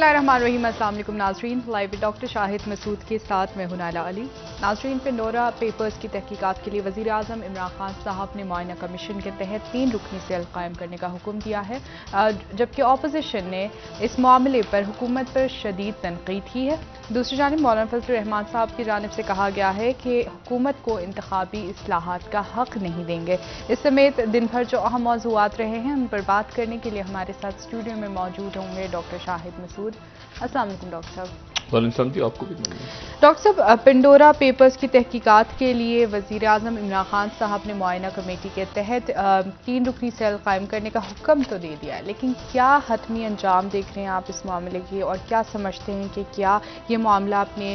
बिस्मिल्लाहिर्रहमानिर्रहीम। अस्सलाम वालेकुम नाज़रीन, लाइव डॉक्टर शाहिद मसूद के साथ मैं हूं नाला अली। नाज़रीन, पेंडोरा पेपर्स की तहकीकात के लिए वज़ीर आज़म इमरान खान साहब ने मुआयना कमीशन के तहत 3 रुकनी सेल कायम करने का हुक्म दिया है, जबकि अपोजिशन ने इस मामले पर हुकूमत पर शदीद तनकीद की है। दूसरी जानिब मौलाना फजल रहमान साहब की जानिब से कहा गया है कि हुकूमत को इंतखाबी इस्लाहात का हक नहीं देंगे। इस समेत दिन भर जो अहम मौज़ूआत रहे हैं उन पर बात करने के लिए हमारे साथ स्टूडियो में मौजूद होंगे डॉक्टर शाहिद मसूद। अस्सलाम वालेकुम डॉक्टर साहब। वालेकुम जी, आपको भी डॉक्टर साहब, पेंडोरा पेपर्स की तहकीकात के लिए वज़ीर आज़म इमरान खान साहब ने मुआयना कमेटी के तहत 3 रुकनी सेल कायम करने का हुक्म तो दे दिया है, लेकिन क्या हतमी अंजाम देख रहे हैं आप इस मामले की, और क्या समझते हैं कि क्या ये मामला अपने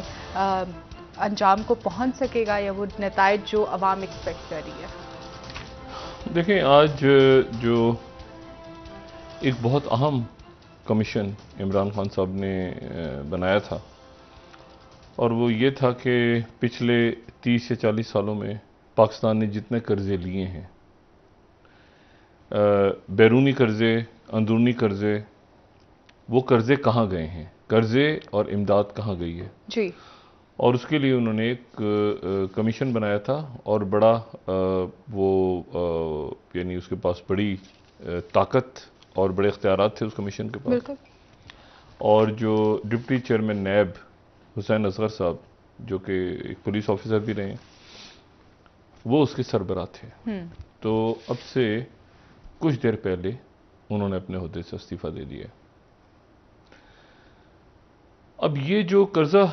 अंजाम को पहुंच सकेगा या वो नताइज जो अवाम एक्सपेक्ट कर रही है? देखें, आज जो एक बहुत अहम कमीशन इमरान खान साहब ने बनाया था, और वो ये था कि पिछले 30 या 40 सालों में पाकिस्तान ने जितने कर्जे लिए हैं, बैरूनी कर्जे, अंदरूनी कर्जे, वो कर्जे कहाँ गए हैं, कर्जे और इमदाद कहाँ गई है जी। और उसके लिए उन्होंने एक कमीशन बनाया था, और बड़ा यानी उसके पास बड़ी ताकत और बड़े इख्तियारात थे उस कमीशन के पास। और जो डिप्टी चेयरमैन नैब हुसैन असगर साहब, जो कि एक पुलिस ऑफिसर भी रहे, वो उसके सरबराह थे। तो अब से कुछ देर पहले उन्होंने अपने ओहदे से इस्तीफा दे दिया। अब ये जो कर्जा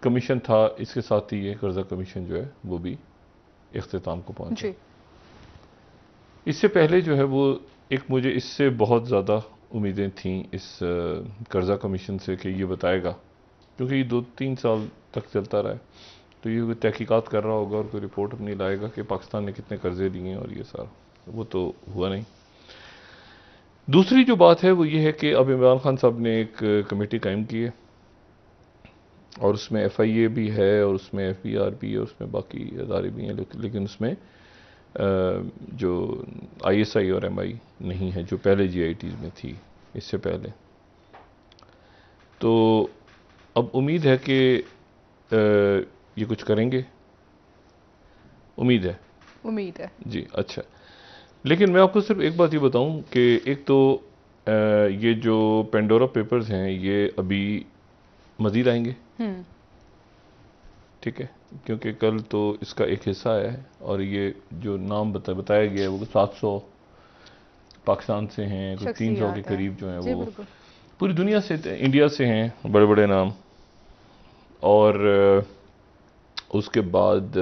कमीशन था, इसके साथ ही ये कर्जा कमीशन जो है वो भी इख्तिताम को पहुंचा। इससे पहले जो है वो मुझे इससे बहुत ज़्यादा उम्मीदें थीं इस कर्जा कमीशन से कि ये बताएगा, क्योंकि ये 2-3 साल तक चलता रहा है, तो ये कोई तहकीकात कर रहा होगा और कोई रिपोर्ट अपनी लाएगा कि पाकिस्तान ने कितने कर्जे लिए हैं और ये सारा। वो तो हुआ नहीं। दूसरी जो बात है वो ये है कि अब इमरान खान साहब ने एक कमेटी कायम की है, और उसमें FIA भी है, और उसमें FBR भी है, उसमें बाकी अदारे भी हैं, लेकिन उसमें जो ISI और MI नहीं है, जो पहले GITs में थी इससे पहले। तो अब उम्मीद है कि ये कुछ करेंगे, उम्मीद है जी। अच्छा, लेकिन मैं आपको सिर्फ एक बात ये बताऊं कि एक तो ये जो पेंडोरा पेपर्स हैं ये अभी मज़ीद आएंगे, ठीक है, क्योंकि कल तो इसका एक हिस्सा है, और ये जो नाम बताया गया है वो 700 पाकिस्तान से हैं, कुछ 300 के करीब जो हैं वो पूरी दुनिया से, इंडिया से हैं, बड़े बड़े नाम। और उसके बाद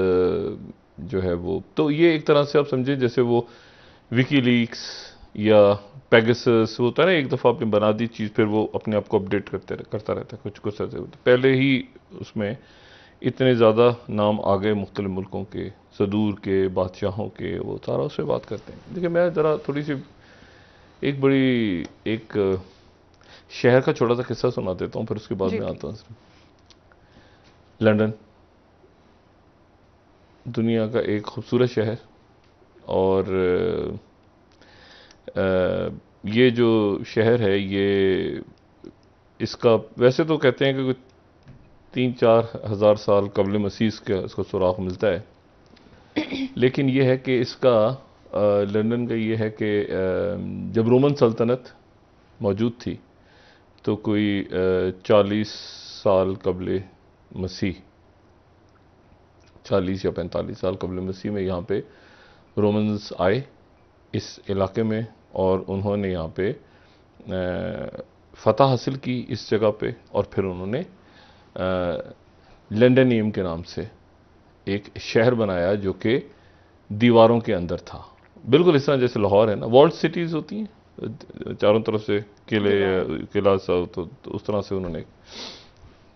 जो है वो, तो ये एक तरह से आप समझें जैसे वो विकीलीक्स या पेगासस होता है ना, एक दफ़ा आपने बना दी चीज़, फिर वो अपने आप को अपडेट करता रहता है, कुछ कुछ ऐसे होता है। पहले ही उसमें इतने ज़्यादा नाम आ गए मुख्तलिफ मुल्कों के, सदूर के, बादशाहों के, वो सारा उस पर बात करते हैं। देखिए, मैं ज़रा थोड़ी सी एक शहर का छोटा सा किस्सा सुना देता हूँ, फिर उसके बाद में आता हूँ। लंदन दुनिया का एक खूबसूरत शहर, और ये जो शहर है, ये इसका वैसे तो कहते हैं कि 3-4 हज़ार साल कबल मसीह का इसको सुराग मिलता है, लेकिन ये है कि इसका लंदन का ये है कि जब रोमन सल्तनत मौजूद थी तो कोई 40 साल कबल मसीह, 40 या 45 साल कबल मसीह में यहाँ पे रोमन्स आए इस इलाके में, और उन्होंने यहाँ पे फतह हासिल की इस जगह पे, और फिर उन्होंने लंदनियम के नाम से एक शहर बनाया जो कि दीवारों के अंदर था, बिल्कुल इस तरह जैसे लाहौर है ना, वॉल्ड सिटीज़ होती हैं चारों तरफ से किला सा, तो उस तरह से उन्होंने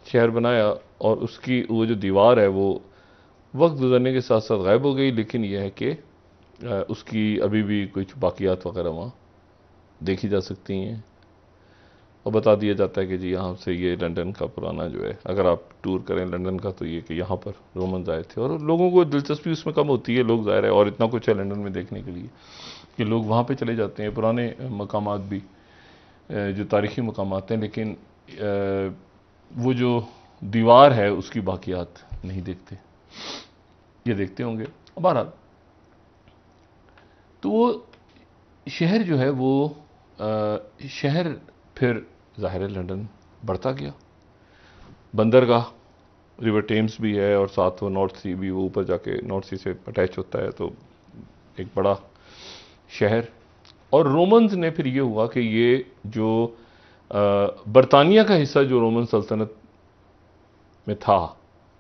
शहर बनाया। और उसकी वो जो दीवार है वो वक्त गुजरने के साथ साथ गायब हो गई, लेकिन यह है कि उसकी अभी भी कुछ बाकियात वगैरह वहाँ देखी जा सकती हैं, और बता दिया जाता है कि जी यहाँ से ये लंदन का पुराना जो है, अगर आप टूर करें लंदन का, तो ये कि यहाँ पर रोमन्स आए थे। और लोगों को दिलचस्पी उसमें कम होती है, लोग ज़ाहिर है, और इतना कुछ है लंदन में देखने के लिए कि लोग वहाँ पे चले जाते हैं, पुराने मकामात भी जो तारीखी मकामात हैं, लेकिन वो जो दीवार है उसकी बाकियात नहीं देखते। ये देखते होंगे। बहरहाल तो वो शहर जो है वो शहर फिर ज़ाहिर है लंदन बढ़ता गया। बंदरगाह रिवर टेम्स भी है और साथ वो नॉर्थ सी भी, वो ऊपर जाके नॉर्थ सी से अटैच होता है, तो एक बड़ा शहर। और रोमन्स ने फिर ये हुआ कि ये जो बरतानिया का हिस्सा जो रोमन सल्तनत में था,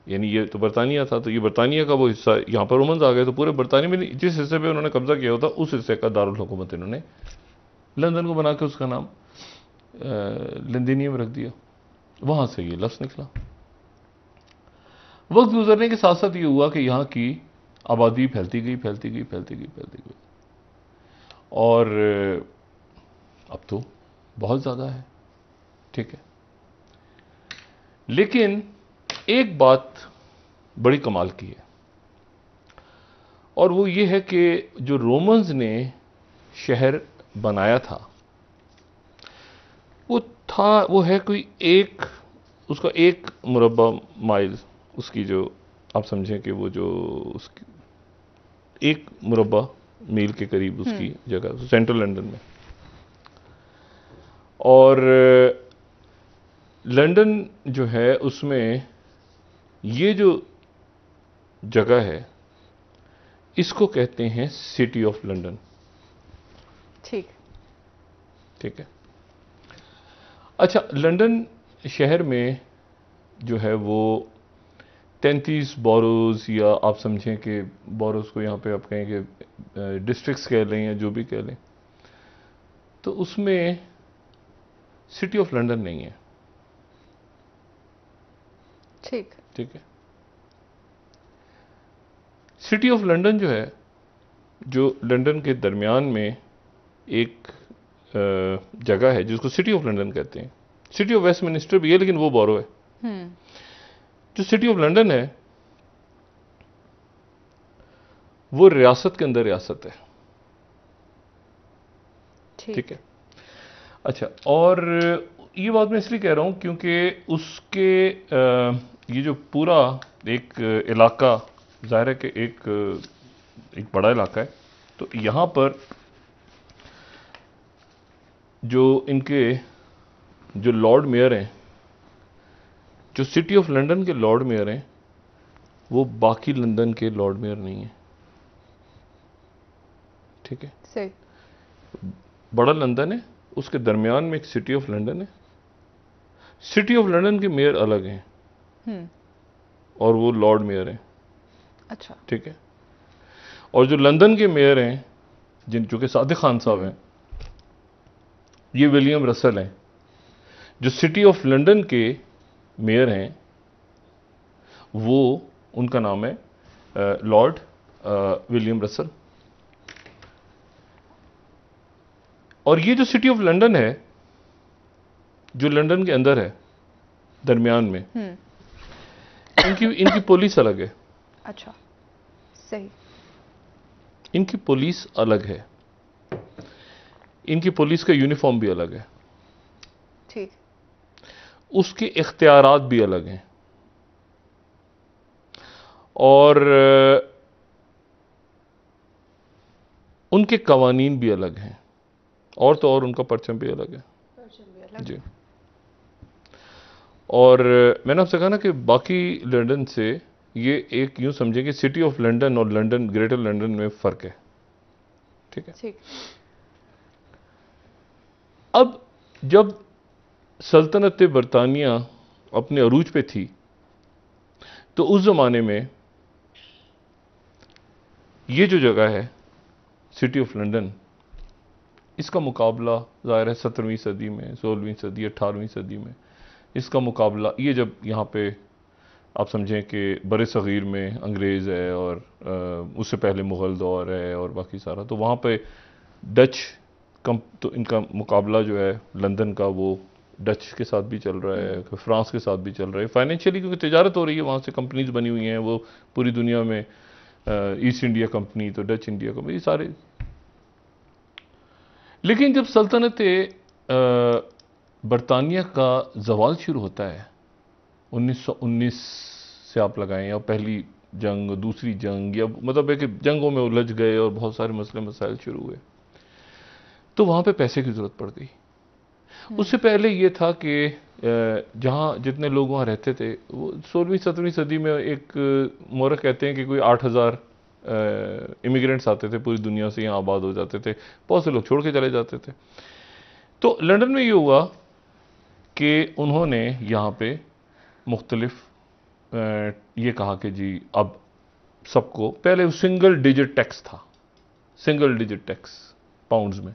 यानी ये तो बरतानिया था, तो ये बरतानिया का वो हिस्सा, यहाँ पर रोमन्स आ गए तो पूरे बरतानिया में जिस हिस्से पे उन्होंने कब्जा किया होता उस हिस्से का दारुल हुकूमत इन्होंने लंदन को बना के उसका नाम लंदनियम रख दिया। वहां से ये लफ्ज़ निकला। वक्त गुजरने के साथ साथ ये हुआ कि यहाँ की आबादी फैलती गई, फैलती गई, फैलती गई, फैलती गई, और अब तो बहुत ज़्यादा है। ठीक है, लेकिन एक बात बड़ी कमाल की है, और वो ये है कि जो रोमन्स ने शहर बनाया था वो है कोई उसका 1 मुरब्बा माइल, उसकी जो आप समझें कि वो जो उसकी 1 मुरब्बा मील के करीब उसकी जगह सेंट्रल लंदन में। और लंदन जो है उसमें ये जो जगह है इसको कहते हैं सिटी ऑफ लंदन। ठीक है। अच्छा, लंदन शहर में जो है वो 33 बोरोज, या आप समझें कि बोरोज को यहाँ पे आप कहें कि डिस्ट्रिक्ट्स कह लें या जो भी कह लें, तो उसमें सिटी ऑफ लंदन नहीं है। ठीक है। सिटी ऑफ लंदन जो है, जो लंदन के दरमियान में एक जगह है जिसको सिटी ऑफ लंदन कहते हैं। सिटी ऑफ वेस्टमिनिस्टर भी है, लेकिन वो बोरो है। जो सिटी ऑफ लंदन है वो रियासत के अंदर रियासत है। ठीक है। अच्छा, और ये बात मैं इसलिए कह रहा हूं क्योंकि उसके ये जो पूरा एक इलाका, जाहिर है कि एक बड़ा इलाका है, तो यहां पर जो इनके जो लॉर्ड मेयर हैं, जो सिटी ऑफ लंदन के लॉर्ड मेयर हैं, वो बाकी लंदन के लॉर्ड मेयर नहीं है। ठीक है, सही। बड़ा लंदन है, उसके दरमियान में एक सिटी ऑफ लंदन है। सिटी ऑफ लंदन के मेयर अलग हैं और वो लॉर्ड मेयर हैं। अच्छा। ठीक है। और जो लंदन के मेयर हैं, जो कि सादिक खान साहब हैं, ये विलियम रसल हैं। जो सिटी ऑफ लंदन के मेयर हैं वो, उनका नाम है लॉर्ड विलियम रसल। और ये जो सिटी ऑफ लंदन है, जो लंदन के अंदर है दरमियान में, इनकी पुलिस अलग है। अच्छा, सही। इनकी पुलिस अलग है, इनकी पुलिस का यूनिफॉर्म भी अलग है। ठीक। उसके इख्तियारात भी अलग हैं, और उनके कवानीन भी अलग हैं, और तो और उनका परचम भी अलग है। जी। और मैंने आपसे कहा ना कि बाकी लंदन से ये एक यूं समझे कि सिटी ऑफ लंदन और लंदन, ग्रेटर लंदन में फर्क है। ठीक है। ठीक। अब जब सल्तनत बरतानिया अपने अरूज पे थी, तो उस जमाने में ये जो जगह है सिटी ऑफ लंदन, इसका मुकाबला ज़ाहिर है 17वीं सदी में, 16वीं सदी, 18वीं सदी में इसका मुकाबला, ये जब यहाँ पे आप समझें कि बड़े सग़ीर में अंग्रेज़ है और उससे पहले मुग़ल दौर है और बाकी सारा, तो वहाँ पे डच तो इनका मुकाबला जो है लंदन का, वो डच के साथ भी चल रहा है, फ्रांस के साथ भी चल रहा है फाइनेंशियली, क्योंकि तिजारत हो रही है, वहाँ से कंपनीज बनी हुई हैं, वो पूरी दुनिया में ईस्ट इंडिया कंपनी, तो डच इंडिया कंपनी, ये सारे। लेकिन जब सल्तनत बरतानिया का जवाल शुरू होता है 1919 से आप लगाएं, या पहली जंग, दूसरी जंग, या मतलब है कि जंगों में उलझ गए और बहुत सारे मसले मसाइल शुरू हुए, तो वहाँ पे पैसे की ज़रूरत पड़ गई। उससे पहले ये था कि जहाँ जितने लोग वहाँ रहते थे, वो 16वीं-17वीं सदी में एक मौरख कहते हैं कि कोई 8,000 इमिग्रेंट्स आते थे पूरी दुनिया से, यहाँ आबाद हो जाते थे, बहुत से लोग छोड़ के चले जाते थे। तो लंदन में ये हुआ कि उन्होंने यहाँ पे मुख्तलिफ ये कहा कि जी अब सबको, पहले सिंगल डिजिट टैक्स था, सिंगल डिजिट टैक्स पाउंड्स में,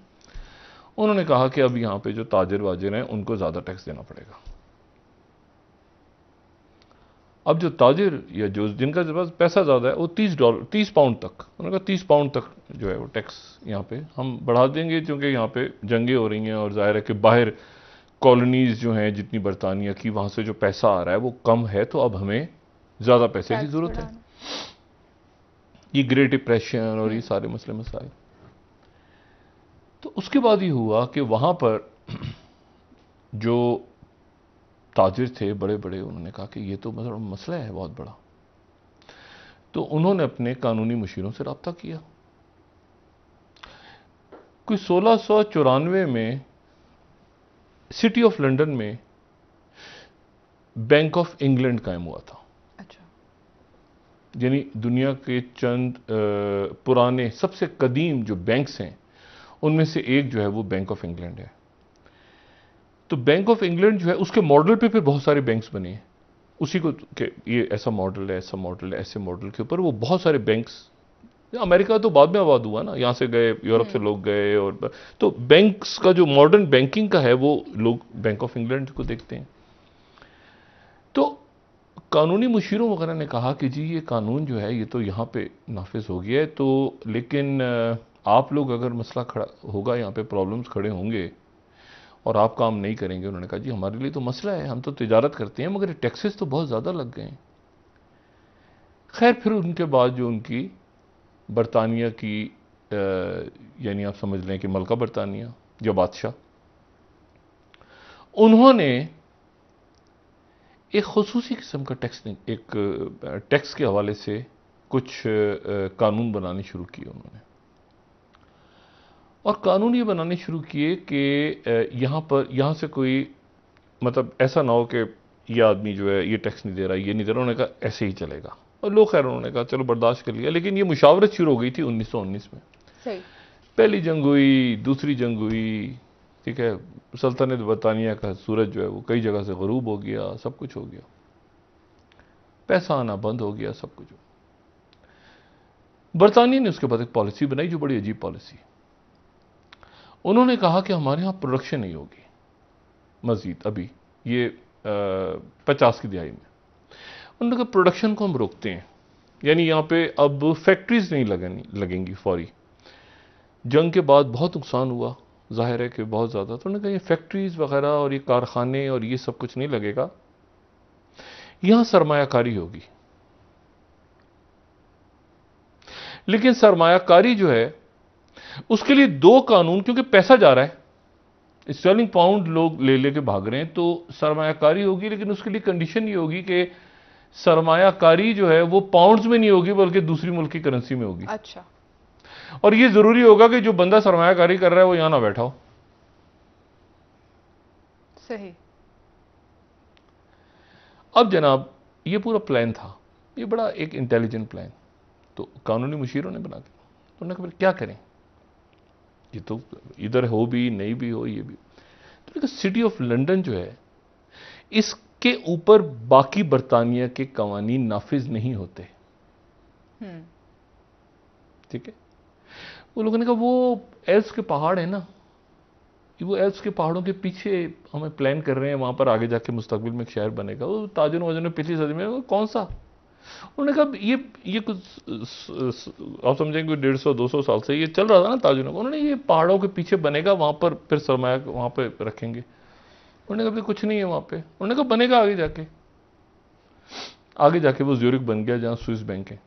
उन्होंने कहा कि अब यहां पे जो ताजिर वाजिर हैं उनको ज़्यादा टैक्स देना पड़ेगा। अब जो ताजिर या जो जिनका पास पैसा ज़्यादा है वो $30 पाउंड तक, उन्होंने कहा 30 पाउंड तक जो है वो टैक्स यहाँ पे हम बढ़ा देंगे, क्योंकि यहाँ पे जंगें हो रही हैं और जाहिर है कि बाहर कॉलोनीज़ जो हैं जितनी बरतानिया की, वहाँ से जो पैसा आ रहा है वो कम है, तो अब हमें ज़्यादा पैसे की ज़रूरत है। ये ग्रेट डिप्रेशन और ये सारे मसले मसाइल। तो उसके बाद ये हुआ कि वहाँ पर जो ताजिर थे बड़े बड़े, उन्होंने कहा कि ये तो मतलब मसला है बहुत बड़ा। तो उन्होंने अपने कानूनी मुशीरों से रब्ता किया। कोई 1694 में सिटी ऑफ लंदन में बैंक ऑफ इंग्लैंड कायम हुआ था। अच्छा। यानी दुनिया के चंद पुराने सबसे कदीम जो बैंक्स हैं उनमें से एक जो है वो बैंक ऑफ इंग्लैंड है। तो बैंक ऑफ इंग्लैंड जो है उसके मॉडल पे फिर बहुत सारे बैंक्स बने हैं, उसी को कि ये ऐसा मॉडल है, ऐसा मॉडल है, ऐसे मॉडल के ऊपर वो बहुत सारे बैंक्स। अमेरिका तो बाद में आबाद हुआ ना, यहाँ से गए, यूरोप से लोग गए, और तो बैंक्स का जो मॉडर्न बैंकिंग का है वो लोग बैंक ऑफ इंग्लैंड को देखते हैं। तो कानूनी मुशीरों वगैरह ने कहा कि जी ये कानून जो है ये तो यहाँ पे नाफिज हो गया है, तो लेकिन आप लोग अगर मसला खड़ा होगा, यहाँ पे प्रॉब्लम्स खड़े होंगे और आप काम नहीं करेंगे। उन्होंने कहा जी हमारे लिए तो मसला है, हम तो तिजारत करते हैं, मगर टैक्सेस तो बहुत ज़्यादा लग गए हैं। खैर फिर उनके बाद जो उनकी बरतानिया की यानी आप समझ लें कि मलका बरतानिया जो बादशाह, उन्होंने एक खसूसी किस्म का टैक्स के हवाले से कुछ कानून बनाने शुरू किए उन्होंने। और कानून ये बनाने शुरू किए कि यहाँ से कोई मतलब ऐसा ना हो कि ये आदमी जो है ये टैक्स नहीं दे रहा, ये नहीं दे रहा। उन्होंने कहा ऐसे ही चलेगा, और लोग खैर उन्होंने कहा चलो बर्दाश्त कर लिया। लेकिन ये मुशावरत शुरू हो गई थी 1919 में। सही। पहली जंग हुई, दूसरी जंग हुई, ठीक है, सल्तनत बरतानिया का सूरज जो है वो कई जगह से गरूब हो गया, सब कुछ हो गया, पैसा आना बंद हो गया, सब कुछ। बरतानिया ने उसके बाद एक पॉलिसी बनाई जो बड़ी अजीब पॉलिसी। उन्होंने कहा कि हमारे यहाँ प्रोडक्शन नहीं होगी मजीद, अभी ये 50 की दिहाई में उन्होंने कहा प्रोडक्शन को हम रोकते हैं, यानी यहाँ पे अब फैक्ट्रीज नहीं लगेंगी फौरी। जंग के बाद बहुत नुकसान हुआ, जाहिर है कि बहुत ज़्यादा। तो उन्होंने कहा ये फैक्ट्रीज वगैरह और ये कारखाने और ये सब कुछ नहीं लगेगा, यहाँ सरमायाकारी होगी। लेकिन सरमायाकारी जो है उसके लिए दो कानून, क्योंकि पैसा जा रहा है, स्टर्लिंग पाउंड लोग ले लेके भाग रहे हैं, तो सरमायाकारी होगी, लेकिन उसके लिए कंडीशन ये होगी कि सरमायाकारी जो है वो पाउंड्स में नहीं होगी बल्कि दूसरी मुल्क की करेंसी में होगी। अच्छा। और ये जरूरी होगा कि जो बंदा सरमायाकारी कर रहा है वो यहां ना बैठा हो। सही। अब जनाब ये पूरा प्लान था, ये बड़ा एक इंटेलिजेंट प्लान, तो कानूनी मुशीरों ने बना दिया। तो उन्होंने कहा क्या करें, ये तो इधर हो भी नहीं भी हो, ये भी। तो सिटी ऑफ लंदन जो है इसके ऊपर बाकी बरतानिया के कवानीन नाफिज नहीं होते। ठीक है। वो लोगों ने कहा वो एल्प्स के पहाड़ है ना, वो एल्प्स के पहाड़ों के पीछे हमें प्लान कर रहे हैं, वहां पर आगे जाके मुस्तकबिल में एक शहर बनेगा। वो ताजुन वाजुन में पिछली सदी में कौन सा, उन्होंने कहा ये कुछ आप समझेंगे 150-200 साल से ये चल रहा था ना ताजुन। उन्होंने ये पहाड़ों के पीछे बनेगा, वहां पर फिर सरमाया वहां पर रखेंगे। उन्होंने कहा कुछ नहीं है वहां पे। उन्होंने कहा बनेगा आगे जाके वो ज्यूरिख बन गया जहां स्विस बैंक है।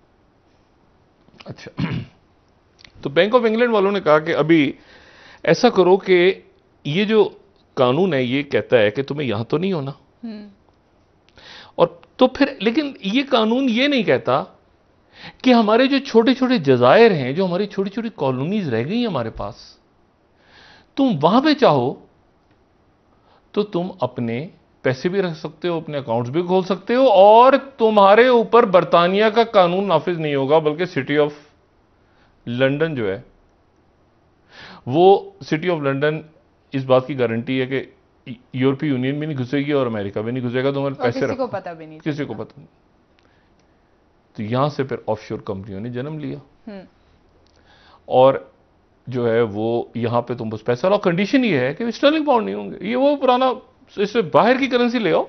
अच्छा। तो बैंक ऑफ इंग्लैंड वालों ने कहा कि अभी ऐसा करो कि ये जो कानून है ये कहता है कि तुम्हें यहां तो नहीं होना, और तो फिर लेकिन ये कानून ये नहीं कहता कि हमारे जो छोटे छोटे जजायर हैं, जो हमारी छोटी छोटी कॉलोनीज रह गई हमारे पास, तुम वहां पे चाहो तो तुम अपने पैसे भी रख सकते हो, अपने अकाउंट्स भी खोल सकते हो, और तुम्हारे ऊपर बर्तानिया का कानून नाफिज नहीं होगा, बल्कि सिटी ऑफ लंदन जो है वो सिटी ऑफ लंदन इस बात की गारंटी है कि यूरोपीय यूनियन भी नहीं घुसेगी और अमेरिका भी नहीं घुसेगा, तुम्हारे पैसे किसी को पता भी नहीं, किसी को पता नहीं। तो यहां से फिर ऑफशोर कंपनियों ने जन्म लिया, और जो है वो यहां पे तुम बस पैसा लाओ। कंडीशन ये है कि स्टर्लिंग पाउंड नहीं होंगे, ये वो पुराना, इससे बाहर की करेंसी ले आओ,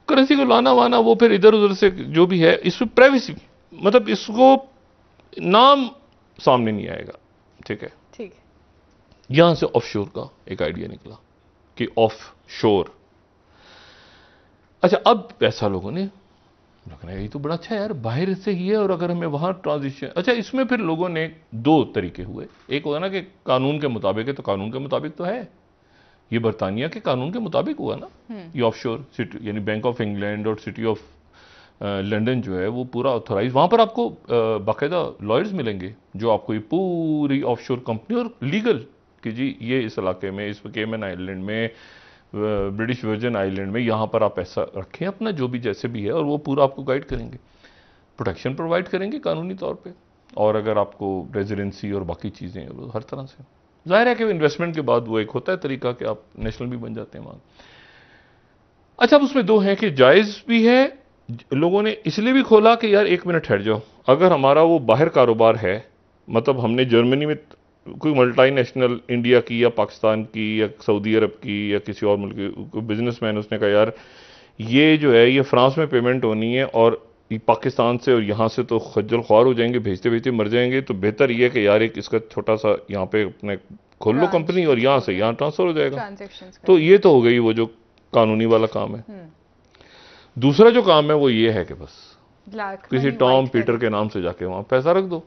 करेंसी को लाना वाना वो फिर इधर उधर से जो भी है, इसमें प्राइवेसी, मतलब इसको नाम सामने नहीं आएगा, ठीक है। ठीक, यहां से ऑफशोर का एक आइडिया निकला कि ऑफ शोर। अच्छा, अब ऐसा लोगों ने लगना यही तो बड़ा अच्छा है यार, बाहर से ही है, और अगर हमें वहां ट्रांजिशन, अच्छा इसमें फिर लोगों ने दो तरीके हुए। एक होगा ना कि कानून के मुताबिक है, तो कानून के मुताबिक तो है, ये बर्तानिया के कानून के मुताबिक हुआ ना, ये ऑफशोर सिटी यानी बैंक ऑफ इंग्लैंड और सिटी ऑफ लंदन जो है वो पूरा ऑथोराइज, वहां पर आपको बाकायदा लॉयर्स मिलेंगे जो आपको ये पूरी ऑफशोर कंपनी और लीगल कि जी ये इस इलाके में, इस केमन आइलैंड में, ब्रिटिश वर्जन आइलैंड में, यहां पर आप ऐसा रखें अपना जो भी जैसे भी है, और वो पूरा आपको गाइड करेंगे, प्रोटेक्शन प्रोवाइड करेंगे कानूनी तौर पे, और अगर आपको रेजिडेंसी और बाकी चीजें हर तरह से। जाहिर है कि इन्वेस्टमेंट के बाद वो एक होता है तरीका कि आप नेशनल भी बन जाते हैं वहां। अच्छा, अब उसमें दो हैं कि जायज भी है, लोगों ने इसलिए भी खोला कि यार एक मिनट ठहर जाओ, अगर हमारा वो बाहर कारोबार है, मतलब हमने जर्मनी में कोई मल्टीनेशनल इंडिया की या पाकिस्तान की या सऊदी अरब की या किसी और मुल्क की बिजनेसमैन, उसने कहा यार ये जो है ये फ्रांस में पेमेंट होनी है और पाकिस्तान से और यहाँ से तो खज्जल ख्वार हो जाएंगे, भेजते भेजते मर जाएंगे, तो बेहतर ये कि यार एक इसका छोटा सा यहाँ पे अपने खोल लो कंपनी और यहाँ से यहाँ ट्रांसफर हो जाएगा। तो ये तो हो गई वो जो कानूनी वाला काम है। दूसरा जो काम है वो ये है कि बस किसी टॉम पीटर के नाम से जाके वहां पैसा रख दो,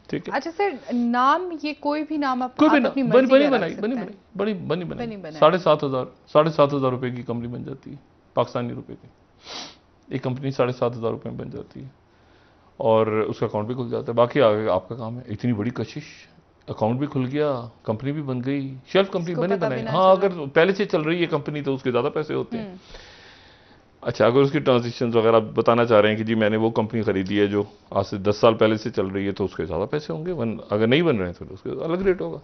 ठीक है। अच्छा सर, नाम ये कोई भी नाम आप कोई भी अपनी नाम मर्जी बनी 7,500 रुपए की कंपनी बन जाती है, पाकिस्तानी रुपए की एक कंपनी 7,500 रुपए में बन जाती है, और उसका अकाउंट भी खुल जाता है। बाकी आगे आपका काम है। इतनी बड़ी कशिश, अकाउंट भी खुल गया, कंपनी भी बन गई, शेल्फ कंपनी बनी बनाई। हाँ, अगर पहले से चल रही है कंपनी तो उसके ज्यादा पैसे होते हैं। अच्छा, अगर उसकी ट्रांजेक्शन वगैरह आप बताना चाह रहे हैं कि जी मैंने वो कंपनी खरीदी है जो आज से 10 साल पहले से चल रही है, तो उसके ज़्यादा पैसे होंगे, अगर नहीं बन रहे हैं तो उसके अलग रेट होगा।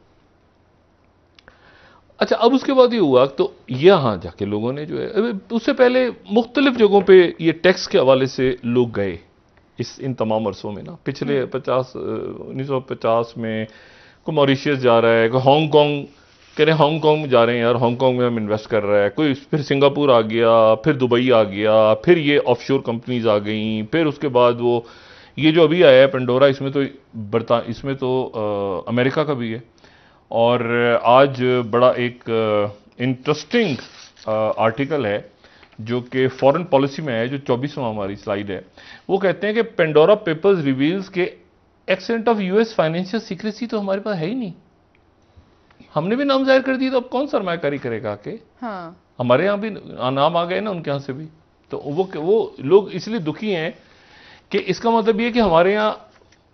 अच्छा, अब उसके बाद ये हुआ तो यहाँ जाके लोगों ने जो है, उससे पहले मुख्तलिफ जगहों पे ये टैक्स के हवाले से लोग गए इन तमाम अरसों में ना, पिछले 1950 में कोई मॉरिशियस जा रहा है, कोई हांगकॉन्ग कह रहे हैं हांगकॉन्ग जा रहे हैं यार, हांगकॉन्ग में हम इन्वेस्ट कर रहा है कोई, फिर सिंगापुर आ गया, फिर दुबई आ गया, फिर ये ऑफशोर कंपनीज आ गई, फिर उसके बाद वो ये जो अभी आया है पेंडोरा, इसमें तो अमेरिका का भी है। और आज बड़ा एक इंटरेस्टिंग आर्टिकल है जो कि फॉरेन पॉलिसी में है, जो 24वां हमारी स्लाइड है, वो कहते हैं कि पेंडोरा पेपर्स रिवील्स के extent of US financial secrecy तो हमारे पास है ही नहीं, हमने भी नाम जाहिर कर दिया, तो अब कौन सरमायाकारी करेगा आके। हाँ। हमारे यहाँ भी नाम आ गए ना उनके यहाँ से भी, तो वो लोग इसलिए दुखी हैं कि इसका मतलब ये कि हमारे यहाँ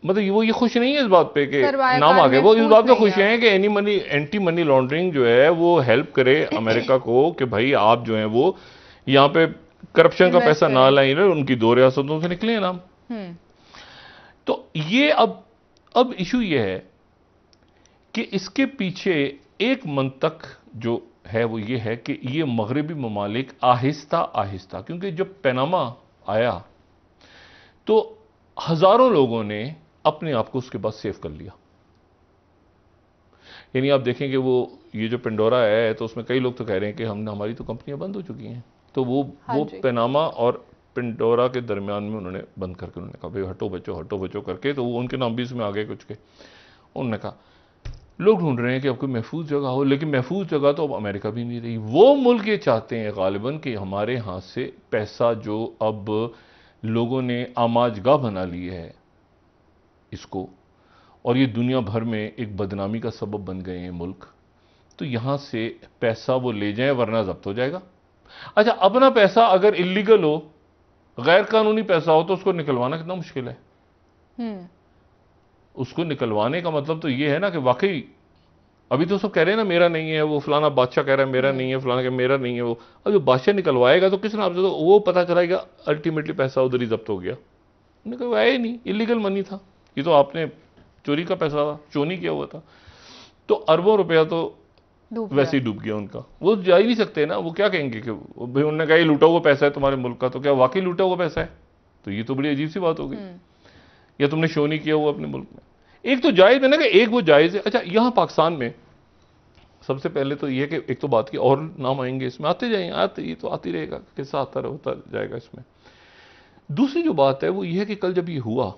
मतलब वो ये खुश नहीं है इस बात पे कि नाम आ गए, वो इस बात पे खुश हैं कि एंटी मनी लॉन्ड्रिंग जो है वो हेल्प करे अमेरिका को कि भाई आप जो है वो यहाँ पे करप्शन का पैसा ना लाए, उनकी 2 रियासतों से निकले नाम। तो ये अब इशू ये है कि इसके पीछे एक मंतक जो है वो ये है कि ये मगरबी ममालिक आहिस्ता आहिस्ता, क्योंकि जब पनामा आया तो हजारों लोगों ने अपने आप को उसके बाद सेव कर लिया। यानी आप देखेंगे वो ये जो पेंडोरा है तो उसमें कई लोग तो कह रहे हैं कि हमारी तो कंपनियां बंद हो चुकी हैं, तो वो पनामा और पेंडोरा के दरमियान में उन्होंने बंद करके उन्होंने कहा भाई हटो बचो करके, तो वो उनके नाम भी इसमें आ गए कुछ के। उन्होंने कहा लोग ढूंढ रहे हैं कि अब कोई महफूज जगह हो, लेकिन महफूज जगह तो अब अमेरिका भी नहीं रही। वो मुल्क ये चाहते हैं गालिबन कि हमारे हाथ से पैसा जो अब लोगों ने आमाजगाह बना ली है इसको, और ये दुनिया भर में एक बदनामी का सबब बन गए हैं मुल्क, तो यहां से पैसा वो ले जाएं वरना जब्त हो जाएगा। अच्छा, अपना पैसा अगर इलीगल हो, गैर कानूनी पैसा हो, तो उसको निकलवाना कितना मुश्किल है। उसको निकलवाने का मतलब तो ये है ना कि वाकई अभी तो सब कह रहे हैं ना मेरा नहीं है, वो फलाना बादशाह कह रहा है मेरा नहीं है, फलाना कह मेरा नहीं है वो। अब जो बादशाह निकलवाएगा तो किस नाम से, तो वो पता चलाएगा अल्टीमेटली पैसा उधर ही जब्त हो गया। निकलवाया ही नहीं, इलीगल मनी था, ये तो आपने चोरी का पैसा था, चोरी किया हुआ था, तो अरबों रुपया तो वैसे ही डूब गया उनका। वो जा ही नहीं सकते ना, वो क्या कहेंगे कि भाई उन्होंने कहा ये लूटा हुआ पैसा है तुम्हारे मुल्क का, तो क्या वाकई लूटा हुआ पैसा है? तो ये तो बड़ी अजीब सी बात हो गई। या तुमने शो नहीं किया हुआ अपने मुल्क में। एक तो जायज है ना कि एक वो जायज है। अच्छा, यहां पाकिस्तान में सबसे पहले तो ये कि एक तो बात की, और नाम आएंगे इसमें, आते जाएंगे, आते ये तो आती रहेगा, किस्सा आता होता जाएगा इसमें। दूसरी जो बात है वो ये है कि कल जब ये हुआ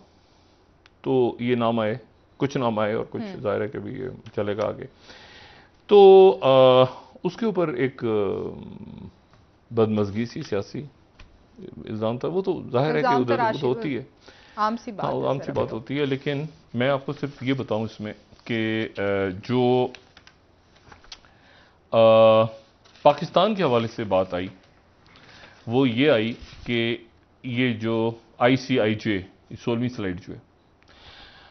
तो ये नाम आए, कुछ नाम आए और कुछ जाहिर है कि भी ये चलेगा आगे। तो उसके ऊपर एक बदमज़गी सी सियासी इल्ज़ाम था, वो तो जाहिर है कि उधर तो होती है, आम सी बात, आम सी बात होती है। लेकिन मैं आपको सिर्फ ये बताऊं इसमें कि जो पाकिस्तान के हवाले से बात आई वो ये आई कि ये जो ICIJ 16वीं स्लाइड जो है,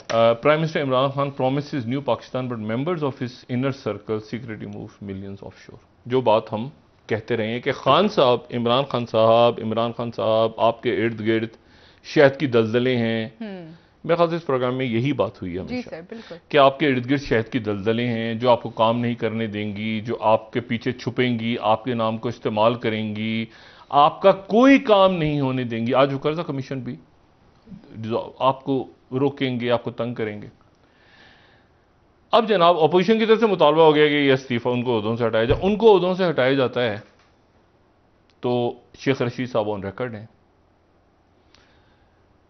prime minister Imran Khan promises new Pakistan but members of his inner circle secretly move millions offshore. जो बात हम कहते रहे हैं कि खान साहब, इमरान खान साहब आपके इर्द गिर्द शहद की दलदलें हैं। मेरे ख्याल से इस प्रोग्राम में यही बात हुई है हमेशा कि आपके इर्द गिर्द शहद की दलदलें हैं जो आपको काम नहीं करने देंगी, जो आपके पीछे छुपेंगी, आपके नाम को इस्तेमाल करेंगी, आपका कोई काम नहीं होने देंगी। आज वो कर्जा कमीशन भी आपको रोकेंगे, आपको तंग करेंगे। अब जनाब अपोजिशन की तरफ से मुतालबा हो गया कि ये इस्तीफा उनको ओहदों से हटाया जाए। उनको ओहदों से हटाया जाता है तो शेख रशीद साहब ऑन रिकॉर्ड हैं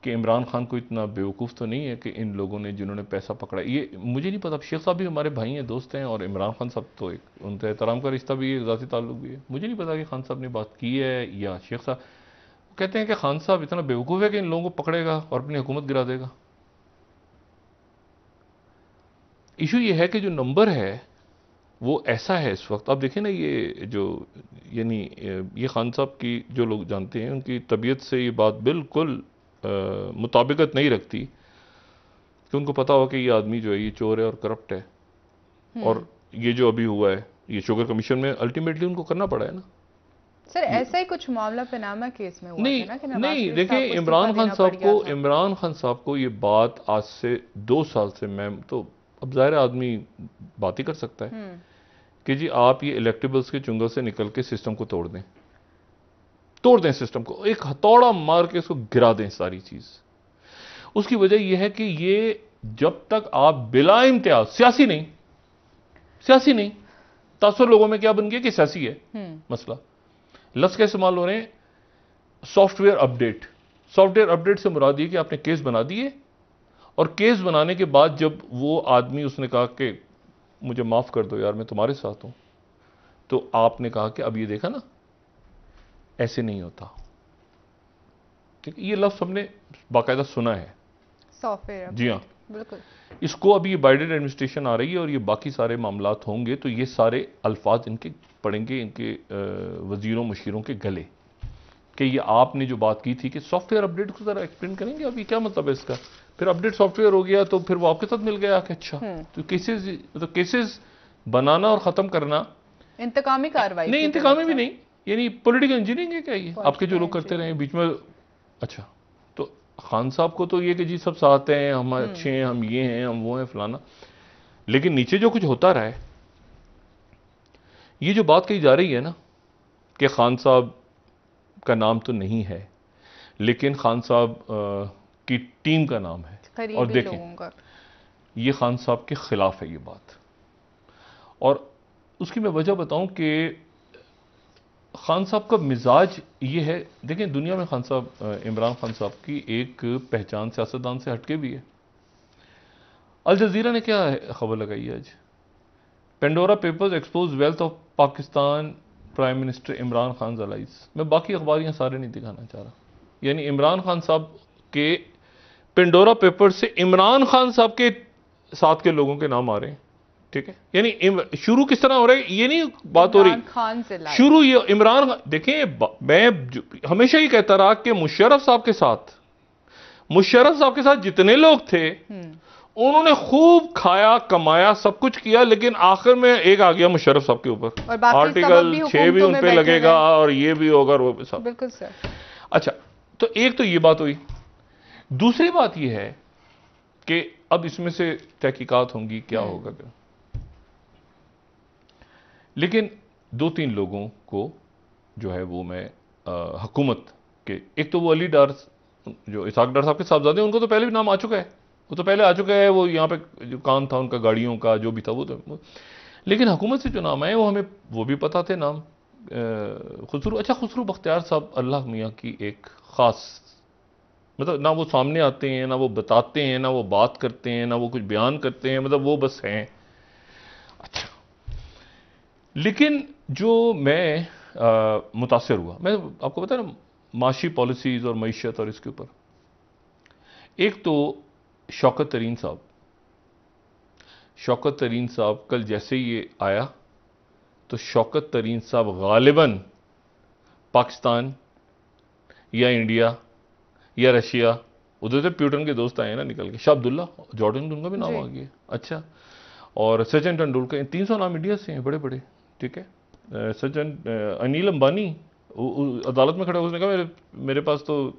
कि इमरान खान को इतना बेवकूफ़ तो नहीं है कि इन लोगों ने जिन्होंने पैसा पकड़ा, ये मुझे नहीं पता, शेख साहब भी हमारे भाई हैं, दोस्त हैं, और इमरान खान साहब तो एक उनसे एहतराम का रिश्ता भी है, ज़ाती ताल्लुक भी है। मुझे नहीं पता कि खान साहब ने बात की है या शेख साहब। कहते हैं कि खान साहब इतना बेवकूफ़ है कि इन लोगों को पकड़ेगा और अपनी हुकूमत गिरा देगा। इशू ये है कि जो नंबर है वो ऐसा है इस वक्त। आप देखें ना, ये जो यानी ये खान साहब की जो लोग जानते हैं उनकी तबीयत से ये बात बिल्कुल मुताबिकत नहीं रखती कि उनको पता हो कि ये आदमी जो है ये चोर है और करप्ट है। और ये जो अभी हुआ है ये शुगर कमीशन में अल्टीमेटली उनको करना पड़ा है ना। सर ऐसा ही कुछ मामला पनामा केस में हुआ नहीं, था ना कि नहीं देखिए, इमरान खान साहब को ये बात आज से 2 साल से, मैं तो अब ज़ाहिर आदमी बात ही कर सकता है कि जी आप ये इलेक्टेबल्स के चुंगल से निकल के सिस्टम को तोड़ दें सिस्टम को, एक हथौड़ा मार के इसको गिरा दें सारी चीज। उसकी वजह यह है कि ये जब तक आप बिला इम्तियाज, सियासी नहीं, तासुर लोगों में क्या बन गया कि सियासी है मसला। लफ्ज़ का इस्तेमाल हो रहे हैं सॉफ्टवेयर अपडेट से मुराद ये कि आपने केस बना दिए और केस बनाने के बाद जब वो आदमी उसने कहा कि मुझे माफ कर दो यार मैं तुम्हारे साथ हूं, तो आपने कहा कि अब ये देखा ना ऐसे नहीं होता। ठीक, ये लफ्ज़ हमने बाकायदा सुना है सॉफ्टवेयर। जी हाँ, बिल्कुल। इसको अभी ये बाइडेन एडमिनिस्ट्रेशन आ रही है और ये बाकी सारे मामलात होंगे तो ये सारे अल्फाज इनके पड़ेंगे इनके वजीरों मुशीरों के गले कि ये आपने जो बात की थी कि सॉफ्टवेयर अपडेट को जरा एक्सप्लेन करेंगे अभी क्या मतलब है इसका। फिर अपडेट सॉफ्टवेयर हो गया तो फिर वो आपके साथ मिल गया कि अच्छा तो केसेस बनाना और ख़त्म करना इंतकामी कार्रवाई नहीं, इंतकामी भी नहीं, यानी पॉलिटिकल इंजीनियरिंग है क्या ये आपके जो लोग करते रहे बीच में। अच्छा, तो खान साहब को तो ये कि जी सब साथ हैं, हम अच्छे हैं, हम ये हैं, हम वो हैं, फलाना, लेकिन नीचे जो कुछ होता रहा है, ये जो बात कही जा रही है ना कि खान साहब का नाम तो नहीं है लेकिन खान साहब की टीम का नाम है, और देखें ये खान साहब के खिलाफ है ये बात। और उसकी मैं वजह बताऊं कि खान साहब का मिजाज ये है, देखें दुनिया में खान साहब, इमरान खान साहब की एक पहचान सियासतदान से हटके भी है। अल जजीरा ने क्या खबर लगाई आज, Pandora papers expose wealth of Pakistan, prime minister Imran Khan allies. मैं बाकी अखबार यहाँ सारे नहीं दिखाना चाह रहा, यानी इमरान खान साहब के पेंडोरा पेपर से इमरान खान साहब के साथ के लोगों के नाम आ रहे हैं ठीक है, यानी शुरू किस तरह हो रहा है ये नहीं बात हो रही, खान से शुरू ये इमरान खान। देखिए मैं हमेशा ही कहता रहा कि मुशर्रफ साहब के साथ जितने लोग थे उन्होंने खूब खाया कमाया सब कुछ किया, लेकिन आखिर में एक आ गया मुशर्रफ साहब के ऊपर, आर्टिकल 6 भी उन पे लगेगा और ये भी होगा और वो भी सब। बिल्कुल सर। अच्छा, तो एक तो ये बात हुई। दूसरी बात ये है कि अब इसमें से तहकीकात होंगी क्या होगा क्या, लेकिन 2-3 लोगों को जो है वो मैं हुकूमत के, एक तो वो अली डार जो इसाक डार साहब के साहबजादे, उनको तो पहले भी नाम आ चुका है, वो तो पहले आ चुका है, वो यहाँ पे जो काम था उनका गाड़ियों का जो भी था वो तो, लेकिन हुकूमत से जो नाम आए वो हमें वो भी पता थे नाम। खुसरू, अच्छा खुसरू बख्तियार साहब अल्लाह मियाँ की एक ख़ास, मतलब ना वो सामने आते हैं, ना वो बताते हैं, ना वो बात करते हैं, ना वो कुछ बयान करते हैं, मतलब वो बस हैं। अच्छा, लेकिन जो मैं मुतासर हुआ, मैं आपको बता ना माशी पॉलिसीज़ और मईशत और इसके ऊपर, एक तो शौकत तरीन साहब कल जैसे ही ये आया तो शौकत तरीन साहब गालिबन पाकिस्तान या इंडिया या रशिया, उधर से प्यूटन के दोस्त आए ना निकल के, शाह अब्दुल्ला जॉर्डन, उनका भी नाम आ गया। अच्छा, और सचिन तेंदुलकर, 300 नाम इंडिया से हैं बड़े बड़े, ठीक है। अनिल अंबानी अदालत में खड़े, उसने कहा मेरे पास तो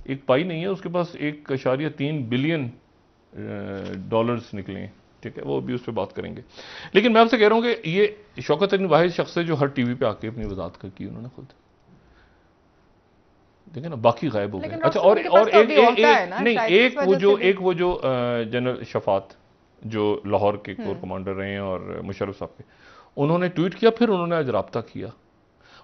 एक पाई नहीं है, उसके पास 1.3 बिलियन डॉलर्स निकले हैं, ठीक है, वो भी उस पर बात करेंगे। लेकिन मैं आपसे कह रहा हूं कि ये शौकत तरीन वाहिद शख्स है जो हर टीवी पे आके अपनी वजाहत की उन्होंने खुद, देखें ना, बाकी गायब हो गए। अच्छा, और एक वो जो जनरल शफात जो लाहौर के कोर कमांडर रहे हैं और मुशर्रफ साहब के, उन्होंने ट्वीट किया, फिर उन्होंने आज राब्ता किया,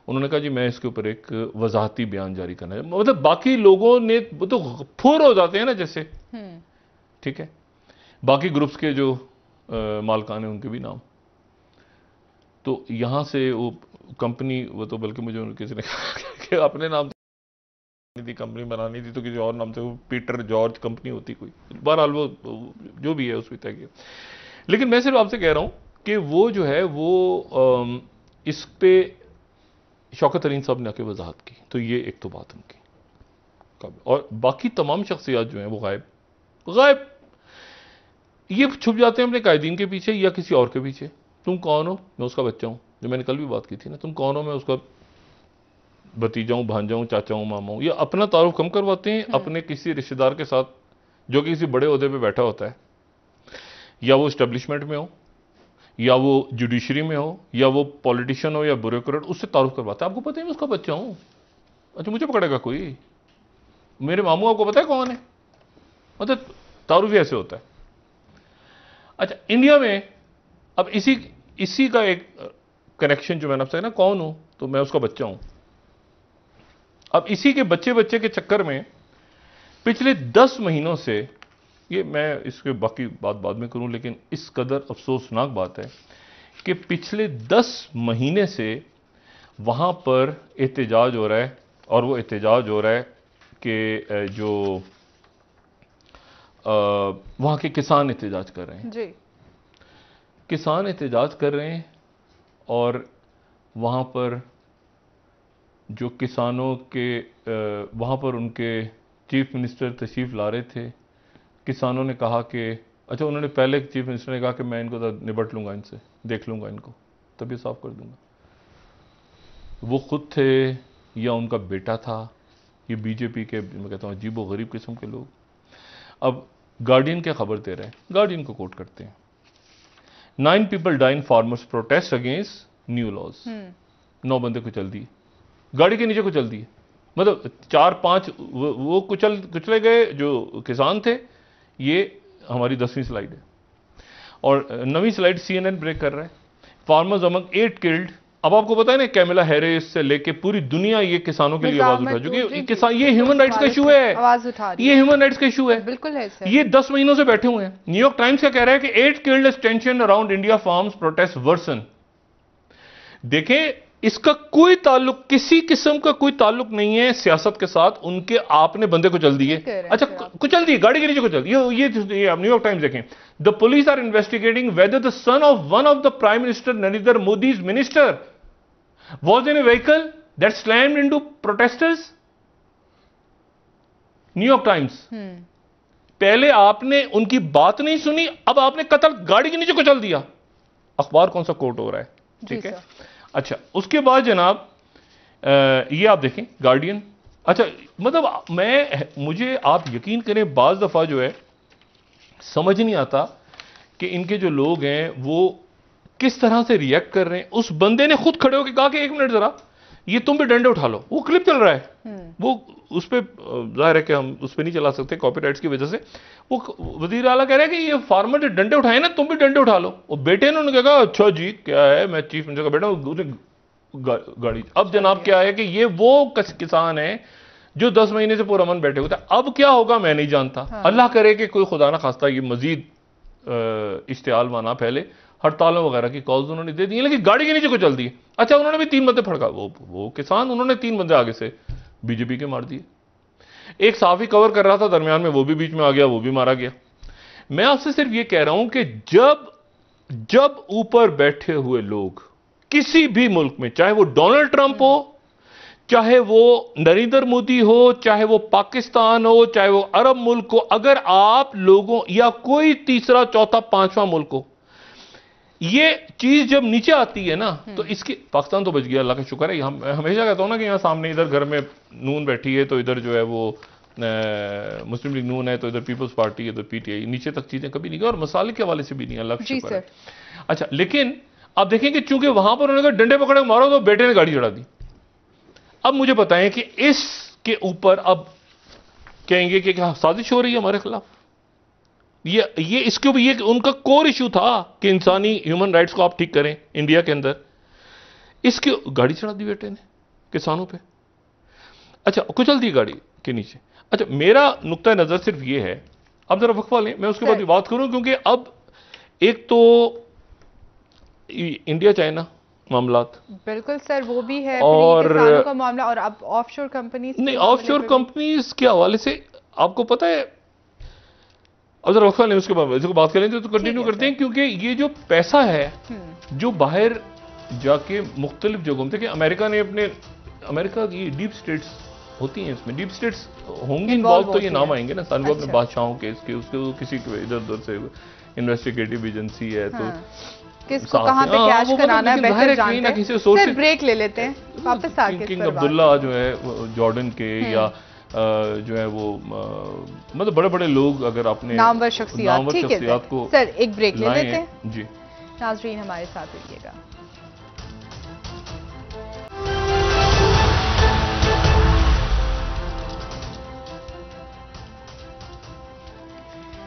उन्होंने कहा जी मैं इसके ऊपर एक वजाहती बयान जारी करना है। मतलब बाकी लोगों ने वो तो फुर हो जाते हैं ना जैसे, ठीक है, बाकी ग्रुप्स के जो मालकान हैं उनके भी नाम, तो यहां से वो कंपनी, वो तो बल्कि मुझे किसी ने कहा कि अपने नाम थी कंपनी बनानी थी तो किसी और नाम से, वो पीटर जॉर्ज कंपनी होती कोई, बहरहाल वो जो भी है उसमें तय किया। लेकिन मैं सिर्फ आपसे कह रहा हूं कि वो जो है वो इस पे शौकत तरीन साहब ने आके वजाहत की, तो ये एक तो बात उनकी, और बाकी तमाम शख्सियात जो हैं वो गायब, ये छुप जाते हैं अपने कायदीन के पीछे या किसी और के पीछे। तुम कौन हो? मैं उसका बच्चा हूं, जो मैंने कल भी बात की थी ना, तुम कौन हो? मैं उसका भतीजा हूं, भांजा हूं, चाचा हूं, मामा हूं। या अपना तारुफ कम करवाते हैं अपने किसी रिश्तेदार के साथ जो कि किसी बड़े ओहदे पे बैठा होता है, या वो एस्टेब्लिशमेंट में हो, या वो जुडिशरी में हो, या वो पॉलिटिशियन हो या ब्यूरोक्रेट, उससे तारुफ करवाता है। आपको पता है मैं उसका बच्चा हूं, अच्छा मुझे पकड़ेगा कोई? मेरे मामू आपको पता है कौन है? मतलब तारुफ ही ऐसे होता है। अच्छा, इंडिया में अब इसी का एक कनेक्शन जो मैंने आपसे ना, कौन हूं? तो मैं उसका बच्चा हूं। अब इसी के बच्चे के चक्कर में पिछले 10 महीनों से, ये मैं इसके बाकी बात बाद में करूं, लेकिन इस कदर अफसोसनाक बात है कि पिछले 10 महीने से वहां पर एहतजाज हो रहा है, और वो एहतजाज हो रहा है कि जो वहां के किसान एहतजाज कर रहे हैं जी, किसान एहतजाज कर रहे हैं, और वहां पर जो किसानों के वहां पर उनके चीफ मिनिस्टर तशरीफ ला रहे थे। किसानों ने कहा कि अच्छा, उन्होंने पहले चीफ मिनिस्टर ने कहा कि मैं इनको निपट लूंगा, इनसे देख लूंगा, इनको तभी साफ कर दूंगा। वो खुद थे या उनका बेटा था, ये बीजेपी के, मैं कहता हूँ अजीब व गरीब किस्म के लोग। अब गार्डियन क्या खबर दे रहे हैं, गार्डियन को कोट करते हैं, 9 people die in farmers protest against new laws। 9 बंदे कुचल दिए, गाड़ी के नीचे कुचल दिए, मतलब 4-5 वो कुचले गए जो किसान थे। ये हमारी 10वीं स्लाइड है, और 9वीं स्लाइड CNN ब्रेक कर रहा है, फार्मर्स अमंग 8 किल्ड। अब आपको पता है ना, कैमिला हैरिस से लेके पूरी दुनिया ये किसानों के लिए आवाज उठा चुकी है। किसान, ये ह्यूमन राइट्स का इशू है, आवाज उठा रही है, ये ह्यूमन राइट्स का इशू है, बिल्कुल है सर। ये 10 महीनों से बैठे हुए हैं। न्यूयॉर्क टाइम्स क्या कह रहा है कि 8 killed as tension around India farms protest worsen. देखें, इसका कोई ताल्लुक, किसी किस्म का कोई ताल्लुक नहीं है सियासत के साथ, उनके आपने बंदे को चल दिए। अच्छा, कुचल दी, गाड़ी के नीचे कुचल। ये आप न्यूयॉर्क टाइम्स देखें, the police are investigating whether the son of one of the prime minister Narendra Modi's minister was in a vehicle that slammed into protesters. New York Times. पहले आपने उनकी बात नहीं सुनी, अब आपने कत्ल गाड़ी के नीचे कुचल दिया। अखबार कौन सा कोर्ट हो रहा है, ठीक है। अच्छा, उसके बाद जनाब ये आप देखें गार्डियन। अच्छा, मतलब मुझे आप यकीन करें, बाज दफा जो है समझ नहीं आता कि इनके जो लोग हैं वो किस तरह से रिएक्ट कर रहे हैं। उस बंदे ने खुद खड़े होकर कहा कि 1 मिनट जरा, ये तुम भी डंडे उठा लो। वो क्लिप चल रहा है, वो उस पर जाहिर है कि हम उस पर नहीं चला सकते कॉपीराइट्स की वजह से। वो वजीर आला कह रहे हैं कि ये फार्मर ने डंडे उठाए ना, तुम भी डंडे उठा लो। वो बेटे ने उन्होंने कहा अच्छा जी क्या है, मैं चीफ मिनिस्टर का बेटा हूं, गाड़ी। अब जनाब क्या है कि ये वो किसान है जो 10 महीने से पूरा मन बैठे हुए थे। अब क्या होगा मैं नहीं जानता। अल्लाह करे कि कोई खुदा ना खास्ता ये मजीद इश्तियाल माना फैले। हड़तालों वगैरह की कॉल्स उन्होंने दे दी, लेकिन गाड़ी के नीचे को चल दी। अच्छा, उन्होंने भी 3 बंदे फड़का, वो किसान, उन्होंने 3 बंदे आगे से बीजेपी के मार दिए। एक साफी कवर कर रहा था, दरमियान में वो भी बीच में आ गया, वो भी मारा गया। मैं आपसे सिर्फ ये कह रहा हूं कि जब ऊपर बैठे हुए लोग किसी भी मुल्क में, चाहे वो डोनाल्ड ट्रंप हो, चाहे वो नरेंद्र मोदी हो, चाहे वो पाकिस्तान हो, चाहे वो अरब मुल्क हो, अगर आप लोगों या कोई तीसरा चौथा पांचवा मुल्क हो, ये चीज जब नीचे आती है ना, तो इसकी पाकिस्तान तो बच गया, अल्लाह का शुक्र है। हम हमेशा कहता हूं ना कि यहां सामने इधर घर में नून बैठी है तो इधर जो है वो मुस्लिम लीग नून है, तो इधर पीपल्स पार्टी है, तो पीटीआई। नीचे तक चीजें कभी नहीं गई और मसाले के हवाले से भी नहीं, अल्लाह का शुक्र है। अच्छा, लेकिन आप देखेंगे चूंकि वहां पर उन्होंने डंडे पकड़े मारो तो बेटे ने गाड़ी चढ़ा दी। अब मुझे बताएं कि इसके ऊपर अब कहेंगे कि क्या साजिश हो रही है हमारे खिलाफ। ये इसके ऊपर ये उनका कोर इशू था कि इंसानी ह्यूमन राइट्स को आप ठीक करें इंडिया के अंदर। इसकी गाड़ी चढ़ा दी बेटे ने किसानों पे। अच्छा, कुचल दी गाड़ी के नीचे। अच्छा, मेरा नुक्ता नजर सिर्फ ये है, अब जरा वक्फा लें, मैं उसके बाद बात करूं, क्योंकि अब एक तो इंडिया चाइना मामलात, बिल्कुल सर, वो भी है, और किसानों का मामला, और अब ऑफशोर कंपनीज, नहीं ऑफशोर कंपनीज के हवाले से आपको पता है। अब जरा वक्फा लें, उसके बाद इसको बात करें तो कंटिन्यू करते हैं, क्योंकि ये जो पैसा है जो बाहर जाके मुख्तलिफ जगहों, देखिए अमेरिका ने अपने, अमेरिका की डीप स्टेट्स होती हैं, इसमें डीप स्टेट्स होंगी इन्वॉल्व, तो ये नाम आएंगे ना सारे अपने बादशाहों के, इसके उसके किसी इधर उधर से इन्वेस्टिगेटिव एजेंसी है, तो किसको कहां पे कैश कराना है बेहतर जानते हैं। सर ब्रेक ले लेते हैं, वापस आके किंग अब्दुल्ला जो है जॉर्डन के, या जो है वो मतलब बड़े बड़े लोग अगर अपने नामवर शख्सियात को, सर एक ब्रेक ले लेते हैं जी। नाजरीन हमारे साथ रहिएगा।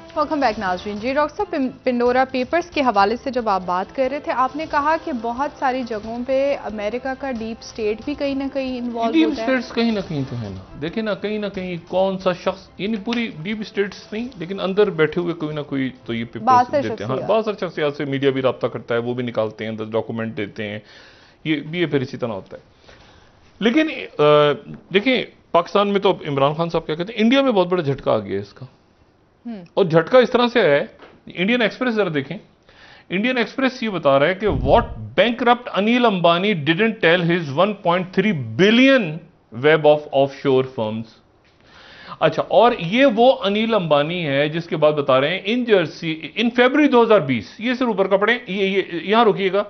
वेलकम बैक नाजरीन। जी डॉक्टर साहब, पिंडोरा पेपर्स के हवाले से जब आप बात कर रहे थे, आपने कहा कि बहुत सारी जगहों पे अमेरिका का डीप स्टेट भी कहीं ना कहीं इन्वॉल्व होता है। डीप स्टेट्स कहीं ना कहीं तो है ना, देखिए ना कहीं कौन सा शख्स, यानी पूरी डीप स्टेट्स नहीं, लेकिन अंदर बैठे हुए कोई ना कोई तो ये पेपर्स देते हैं। हाँ, बहुत सारे शख्सियात से मीडिया भी रब्ता करता है, वो भी निकालते हैं, 10 डॉक्यूमेंट देते हैं, ये फिर इसी तरह होता है। लेकिन देखिए पाकिस्तान में तो इमरान खान साहब क्या कहते हैं, इंडिया में बहुत बड़ा झटका आ गया इसका, और झटका इस तरह से है। इंडियन एक्सप्रेस जरा देखें, इंडियन एक्सप्रेस ये बता रहा है कि what bankrupt Anil Ambani didn't tell his 1.3 billion web of offshore firms. अच्छा, और ये वो अनिल अंबानी है जिसके बाद बता रहे हैं इन फरवरी 2020, ये सिर्फ ऊपर का पढ़ें, ये यहां रुकिएगा।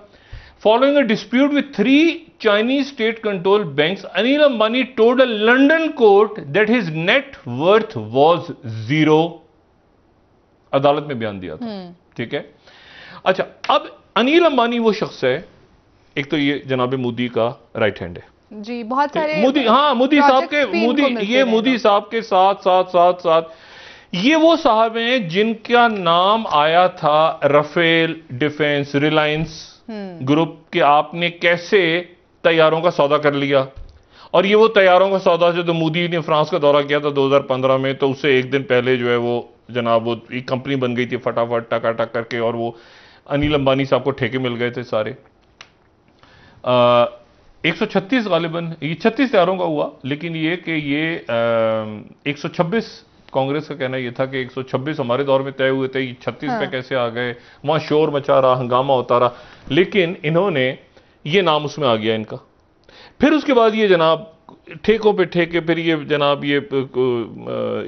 Following a dispute with 3 Chinese state controlled banks, Anil Ambani told a London court that his net worth was 0. अदालत में बयान दिया था, ठीक है। अच्छा, अब अनिल अंबानी वो शख्स है, एक तो ये जनाब मोदी का राइट हैंड है जी, बहुत सारे मोदी, हाँ मोदी साहब के, मोदी साहब के साथ ये वो साहब हैं जिनका नाम आया था रफेल डिफेंस रिलायंस ग्रुप के, आपने कैसे तैयारों का सौदा कर लिया। और ये वो तैयारों का सौदा जो, तो मोदी ने फ्रांस का दौरा किया था 2015 में, तो उससे एक दिन पहले जो है वो जनाब वो एक कंपनी बन गई थी फटाफट टकाटक करके, और वो अनिल अंबानी साहब को ठेके मिल गए थे सारे। 136 गालिबन, ये 36 तैयारों का हुआ, लेकिन ये कि ये 126 कांग्रेस का कहना यह था कि 126 हमारे दौर में तय हुए थे, 36 पे कैसे आ गए, वहां शोर मचा रहा, हंगामा होता रहा, लेकिन इन्होंने ये नाम उसमें आ गया इनका। फिर उसके बाद ये जनाब ठेकों पे ठेके, फिर ये जनाब ये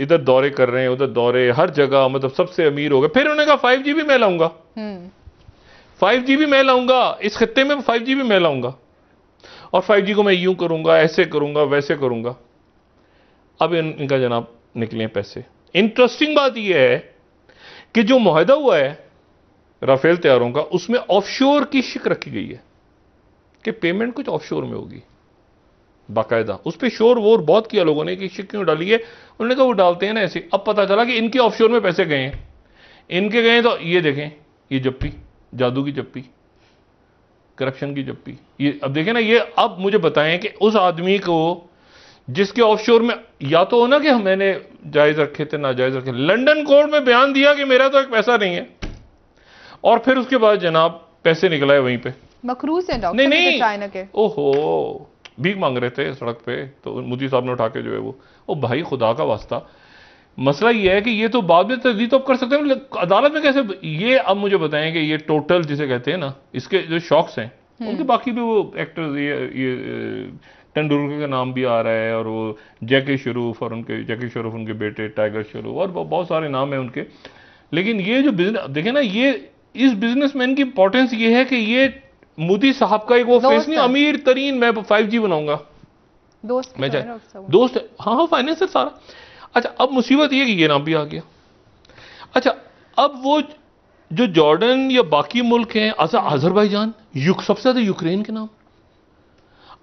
इधर दौरे कर रहे हैं, उधर दौरे, हर जगह, मतलब सबसे अमीर हो गए। फिर उन्होंने कहा 5G भी मैं लाऊंगा, 5G भी मैं लाऊंगा, इस खत्ते में 5G भी मैं लाऊंगा, और 5G को मैं यूं करूंगा, ऐसे करूंगा, वैसे करूंगा। अब इनका जनाब निकले पैसे। इंटरेस्टिंग बात यह है कि जो मुआहदा हुआ है राफेल तैयारों का, उसमें ऑफशोर की शिक रखी गई है कि पेमेंट कुछ ऑफशोर में होगी बाकायदा। उस पर शोर वोर बहुत किया लोगों ने कि शिक क्यों डाली है। उन्होंने कहा वो डालते हैं ना ऐसे। अब पता चला कि इनके ऑफशोर में पैसे गए हैं, इनके गए, तो ये देखें, ये जप्पी, जादू की जप्पी, करप्शन की जप्पी। ये अब देखें ना, ये अब मुझे बताएं कि उस आदमी को जिसके ऑफशोर में या तो हो ना कि मैंने जायज रखे थे, नाजायज रखे, लंदन कोर्ट में बयान दिया कि मेरा तो एक पैसा नहीं है, और फिर उसके बाद जनाब पैसे निकलाए वहीं पे। मखरूज है डॉक्टर नहीं चाइना के, ओहो, भीख मांग रहे थे सड़क पे, तो मोदी साहब ने उठा के जो है वो भाई खुदा का वास्ता। मसला ये है कि ये तो बाद में तजदीद तो कर सकते हैं, अदालत में कैसे ये। अब मुझे बताएं कि ये टोटल जिसे कहते हैं ना, इसके जो शौक्स हैं उनके बाकी भी वो एक्टर्स, ये तेंदुलकर का नाम भी आ रहा है, और वो जैकी श्रॉफ, और जैकी श्रॉफ उनके बेटे टाइगर श्रॉफ, और बहुत सारे नाम हैं उनके। लेकिन ये जो बिजनेस देखें ना, ये इस बिजनेसमैन की इंपॉर्टेंस ये है कि ये मोदी साहब का एक वो फेस नहीं, अमीर तरीन मैं 5G बनाऊंगा, दोस्त मैं दोस्त, हाँ फाइनेंसर सारा। अच्छा, अब मुसीबत ये कि ये नाम भी आ गया। अच्छा, अब वो जो जॉर्डन या बाकी मुल्क हैं, अजरबैजान, सबसे ज्यादा यूक्रेन के नाम,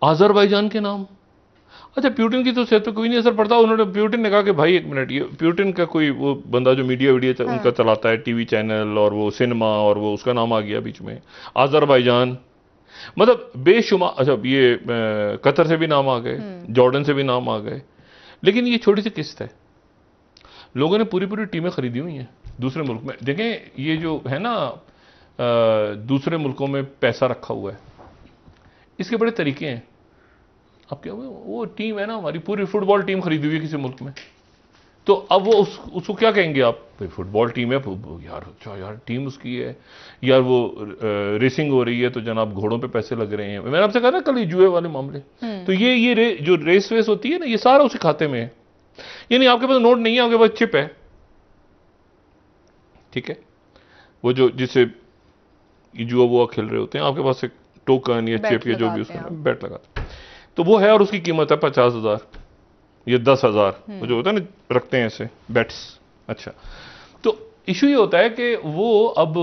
अजरबैजान के नाम। अच्छा, प्यूटिन की तो सेहत पे कोई नहीं असर पड़ता। उन्होंने, प्यूटिन ने कहा कि भाई एक मिनट, ये प्यूटिन का कोई वो बंदा जो मीडिया उनका चलाता है, टीवी चैनल और वो सिनेमा, और वो उसका नाम आ गया बीच में, अजरबैजान, मतलब बेशुमार। अच्छा, ये कतर से भी नाम आ गए, जॉर्डन से भी नाम आ गए। लेकिन ये छोटी सी किस्त है, लोगों ने पूरी पूरी टीमें खरीदी हुई हैं दूसरे मुल्क में। देखें, ये जो है ना दूसरे मुल्कों में पैसा रखा हुआ है, इसके बड़े तरीके हैं। अब क्या, वो टीम है ना हमारी, पूरी फुटबॉल टीम खरीदी हुई है किसी मुल्क में, तो अब वो उसको क्या कहेंगे आप, भाई फुटबॉल टीम है यार, अच्छा यार टीम उसकी है यार, वो रेसिंग हो रही है तो जनाब घोड़ों पे पैसे लग रहे हैं। मैंने आपसे कहा ना कल ये जुए वाले मामले, तो ये जो रेस वेस होती है ना, ये सारा उसी खाते में है। यानी आपके पास नोट नहीं है, आपके पास चिप है, ठीक है, वो जो जिसे जुआ वुआ खेल रहे होते हैं, आपके पास एक टोकन या चिप या जो भी उसमें बैट लगाते, तो वो है, और उसकी कीमत है 50,000 या 10,000, वो जो होता है ना, रखते हैं ऐसे बेट्स। अच्छा, तो इशू ये होता है कि वो अब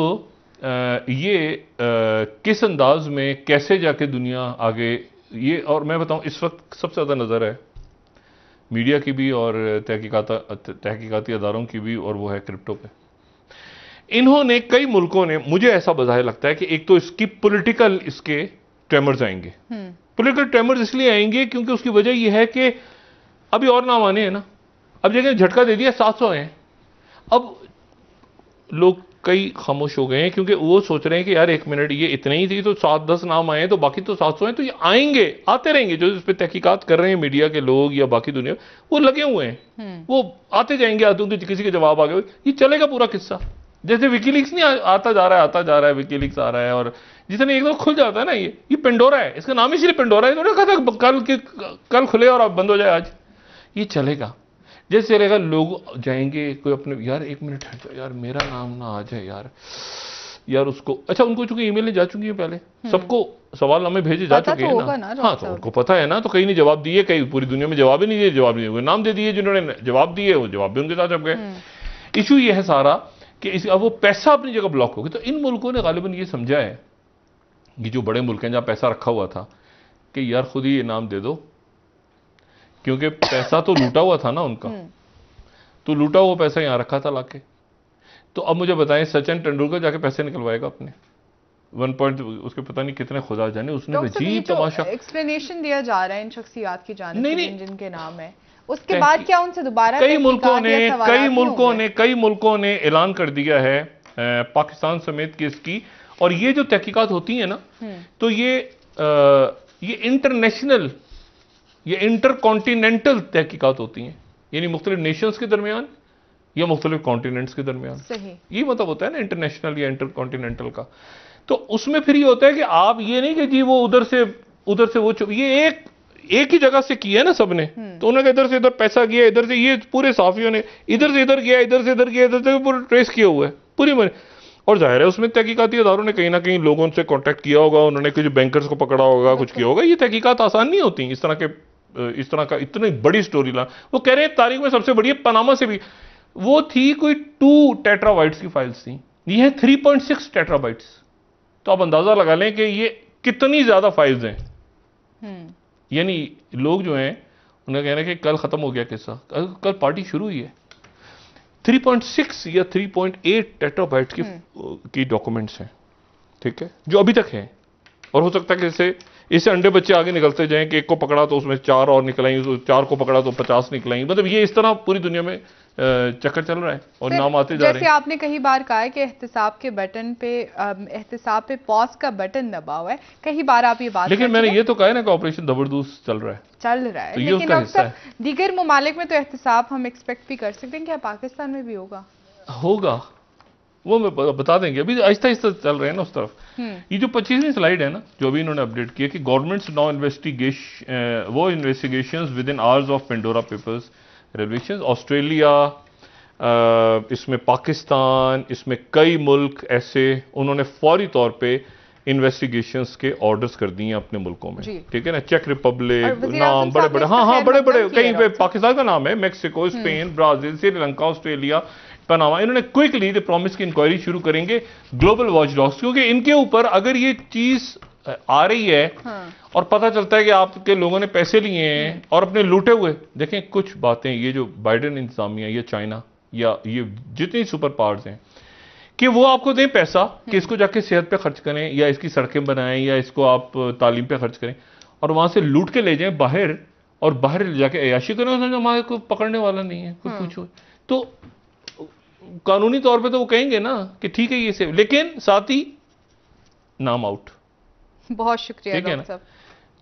ये किस अंदाज में कैसे जाके दुनिया आगे, ये, और मैं बताऊं इस वक्त सबसे ज्यादा नजर है मीडिया की भी और तहकीकाती अदारों की भी, और वो है क्रिप्टो पे। इन्होंने कई मुल्कों ने, मुझे ऐसा बजाय लगता है कि एक तो इसकी पॉलिटिकल इसके ट्रेमर्स आएंगे। पॉलिटिकल ट्रेमर्स इसलिए आएंगे क्योंकि उसकी वजह यह है कि अभी और नाम आने हैं ना। अब जगह झटका दे दिया 700 हैं, अब लोग कई खामोश हो गए हैं क्योंकि वो सोच रहे हैं कि यार एक मिनट, ये इतने ही थी तो 7-10 नाम आए, तो बाकी तो 700 हैं, तो ये आएंगे, आते रहेंगे। जो इस पर तहकीकात कर रहे हैं मीडिया के लोग या बाकी दुनिया, वो लगे हुए हैं, वो आते जाएंगे, आते होंगे, किसी के जवाब आ गए, ये चलेगा पूरा किस्सा। जैसे विकीलीक्स नहीं आता जा रहा है, विकीलीक्स आ रहा है, और जितने एक दो खुल जाता है ना, ये पेंडोरा है, इसका नाम इसलिए पेंडोरा है, तो कहा था कल खुले और अब बंद हो जाए आज। ये चलेगा, जैसे चलेगा, लोग जाएंगे, कोई अपने, यार एक मिनट हट जाओ यार, मेरा नाम ना आ जाए यार उसको। अच्छा, उनको चूंकि ईमेल जा चुकी है, पहले सबको सवालनामे भेजे जा चुके हैं ना, हाँ, तो उनको पता है ना, तो कहीं नहीं जवाब दिए, कहीं पूरी दुनिया में जवाब ही नहीं दिए, जवाब नहीं दिए, नाम दे दिए, जिन्होंने जवाब दिए वो जवाब भी उनके साथ छप गए। इशू ये है सारा कि अब वो पैसा अपनी जगह ब्लॉक हो गया। तो इन मुल्कों ने गालिबन ये समझा है, ये जो बड़े मुल्क हैं जहां पैसा रखा हुआ था, कि यार खुद ही ये नाम दे दो, क्योंकि पैसा तो लूटा हुआ था ना उनका, तो लूटा हुआ पैसा यहां रखा था लाके। तो अब मुझे बताएं, सचिन तेंदुलकर जाके पैसे निकलवाएगा अपने 1 पॉइंट, उसके पता नहीं कितने खुदा जाने, उसने अजीब तमाशा एक्सप्लेनेशन दिया जा रहा है इन शख्सियात की जानिब से जिनके नाम है, उसके बाद क्या उनसे दोबारा कई मुल्कों ने ऐलान कर दिया है, पाकिस्तान समेत की इसकी। और ये जो तहकीकात होती है ना, तो ये इंटरनेशनल, ये इंटरकॉन्टिनेंटल तहकीकात होती हैं, यानी मुख्तलिफ नेशंस के दरमियान या मुख्तलिफ कॉन्टिनेंट्स के दरमियान। सही, ये मतलब होता है ना इंटरनेशनल या इंटर कॉन्टिनेंटल का। तो उसमें फिर ये होता है कि आप ये नहीं कि जी वो उधर से वो ये एक ही जगह से किया है ना सबने, तो उन्होंने इधर से इधर पैसा गया, इधर से ये पूरे साफियों ने इधर से इधर गया, इधर से इधर गया, इधर से पूरा ट्रेस किया हुआ है पूरी मनी। और जाहिर है उसमें तहकीकाती इदारों ने कहीं ना कहीं लोगों से कांटेक्ट किया होगा, उन्होंने कुछ बैंकर्स को पकड़ा होगा, कुछ किया होगा। ये तहकीकात आसान नहीं होती इस तरह का इतनी बड़ी स्टोरी ला। वो कह रहे हैं तारीख में सबसे बड़ी पनामा से भी वो थी कोई 2 टेट्राबाइट्स की फाइल्स थी, ये है 3.6 टेट्राबाइट्स। तो आप अंदाजा लगा लें कि ये कितनी ज्यादा फाइल्स हैं। यानी लोग जो हैं उन्हें कह रहे हैं कि कल खत्म हो गया किस्सा, कल पार्टी शुरू हुई है। 3.6 या 3.8 टेट्राबाइट की डॉक्यूमेंट्स हैं, ठीक है, जो अभी तक हैं। और हो सकता है कि इससे अंडे बच्चे आगे निकलते जाएं कि एक को पकड़ा तो उसमें 4 और निकलाई, 4 को पकड़ा तो 50 निकलाई। मतलब ये इस तरह पूरी दुनिया में चक्कर चल रहा है और नाम आते जा रहे हैं। जैसे आपने कई बार कहा है कि एहतिसाब के बटन पे एहतिसाब पे पॉज का बटन दबा हुआ है, कई बार आप ये बात, लेकिन मैंने ये तो कहा है ना कि ऑपरेशन जबरदस्त चल रहा है, तो लेकिन अब दीगर ममालिक में तो एहतिसाब हम एक्सपेक्ट भी कर सकते हैं, क्या पाकिस्तान में भी होगा? वो मैं बता देंगे, अभी आहिस्ता आहिस्ता चल रहे हैं ना उस तरफ। ये जो 25वीं स्लाइड है ना, जो अभी इन्होंने अपडेट किया कि governments now investigations with in hours of Pandora papers revelations. Australia, इसमें पाकिस्तान, इसमें कई मुल्क ऐसे उन्होंने फौरी तौर पे इन्वेस्टिगेशंस के ऑर्डर्स कर दिए अपने मुल्कों में, ठीक है ना। चेक रिपब्लिक, नाम बड़े बड़े, हाँ बड़े कहीं पे पाकिस्तान का नाम है, Mexico, Spain, Brazil, Sri Lanka, Australia, Panama. इन्होंने क्विकली दे प्रॉमिस की इंक्वायरी शुरू करेंगे ग्लोबल वॉचडॉग्स, क्योंकि इनके ऊपर अगर ये चीज आ रही है और पता चलता है कि आपके लोगों ने पैसे लिए हैं और अपने लूटे हुए। देखें कुछ बातें ये जो बाइडेन इंतजामिया या चाइना या ये जितनी सुपर पावर्स हैं कि वो आपको दें पैसा कि इसको जाके सेहत पे खर्च करें या इसकी सड़कें बनाएं या इसको आप तालीम पे खर्च करें, और वहां से लूट के ले जाएं बाहर और बाहर ले जाके अयाशी करें। हमारे को पकड़ने वाला नहीं है कोई कुछ। तो कानूनी तौर पे तो वो कहेंगे ना कि ठीक है ये से, लेकिन साथ ही नाम आउट। बहुत शुक्रिया डॉक्टर साहब।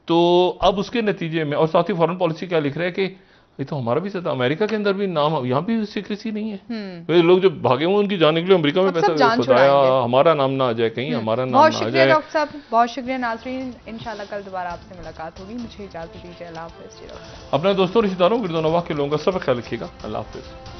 तो अब उसके नतीजे में, और साथ ही फॉरेन पॉलिसी क्या लिख रहा है कि ये तो हमारा भी सता, अमेरिका के अंदर भी नाम, यहाँ भी सीक्रेसी नहीं है। लोग जो भागे हुए उनकी जाने के लिए अमेरिका में पैसा खुदाया, हमारा नाम ना आ जाए कहीं, हमारा नाम ना आ जाए। बहुत शुक्रिया डॉक्टर साहब, बहुत शुक्रिया नाज़रीन। इंशाल्लाह कल दोबारा आपसे मुलाकात होगी। मुझे इजाजत दीजिए, अल्लाह हाफ़िज़। अपने दोस्तों, रिश्तेदारों, गिरदोनवाह के लोगों का सब ख्याल रखिएगा। अल्लाह हाफ़िज़।